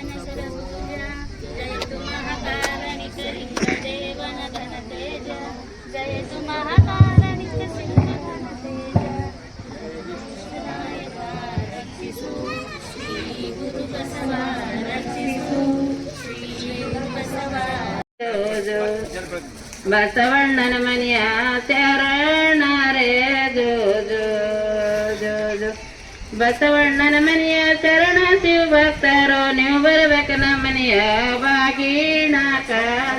पूजन सरपूजा जय तु महाकारणि सिंह देवन धन तेज जय तु महाकारणि सिंह धन तेज विष्णुनायका रक्षिसु श्री गुरु बसवा रक्षिसु श्री गुरु बसवा ಬಸವಣ್ಣನ ಮನೆಯ ಶರಣ ರೇ ಜೋ ಜೋ ಜೋ ಜೋ ಬಸವಣ್ಣನ ಮನೆಯ ಶರಣ ಶಿವ ಭಕ್ತರು ನೀವು ಬರಬೇಕು ನಮ್ಮ ಮನೆಯ ಬಾಗಿಣಕ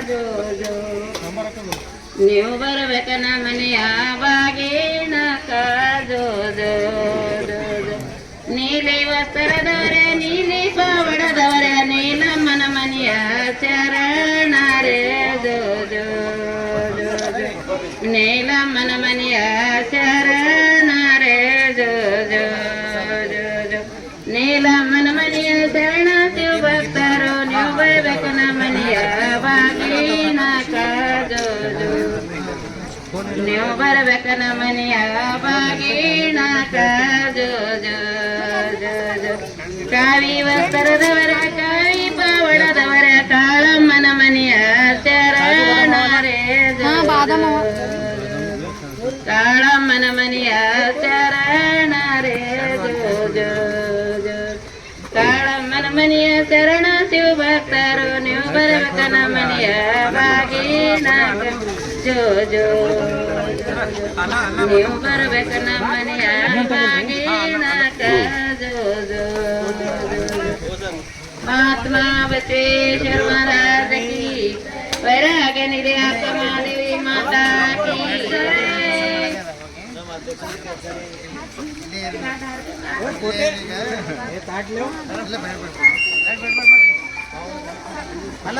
ಜೋ ಜೋ ನೀವು ಬರಬೇಕು ನಮ್ಮ ಮನೆಯ ಬಾಗಿಣಕ ಜೋ ಜೋ ಜೋ ಜೋ ನೀಲಿ ವಸ್ತ್ರದವರೇ ನೀಲಿ ಪಾವಡದವರೇ ನೀಲಮ್ಮನ ಮನೆಯ ಶರಣ ರೇ ಜೋ ಜೋ ಜೋ ಜೋ ನೀಲಮ್ಮನ ಮನೆಯ ಶರಣ ರೇ ಜೋ ಜೋ ಜೋ ಜೋ ನೀಲಮ್ಮನ ಮನೆಯ ಶರಣ ಶಿವ ಭಕ್ತರು ನೀವು ಬರಬೇಕು ನಮ್ಮ ಮನೆಯ ಬಾಗಿಣಕ ಜೋ ಜೋ ನೀವು ಬರಬೇಕು ನಮ್ಮ ಮನೆಯ ಬಾಗಿಣಕ ಜೋ ಜೋ ಜೋ ಜೋ ಕಾವಿ ವಸ್ತ್ರದವರ ಕಾವಿ ಪಾವಡದವರ ಕಾಳಮ್ಮನ ಮನೆಯ ಶರಣ ರೇ ಜೋ ಕಾಳಮ್ಮನ ಮನೆಯ ಶರಣ ರೇ ಜೋ ಜೋ ಜೋ ಕಾಳಮ್ಮನ ಮನೆಯ ಶರಣ ಶಿವ ಭಕ್ತರು ನೀವು ಬರಬೇಕು ನಮ್ಮ ಮನೆಯ ಬಾಗಿಣಕ ಜೋ ಜೋ ನೀವು ಬರಬೇಕು ನಮ್ಮ ಮನೆಯ ಬಾಗಿಣಕ ಜೋ ಜೋ महात्मा बसवेश्वर महाराज की वैराग्य निधि आत्मा देवी माता की ಅಲ್ಲ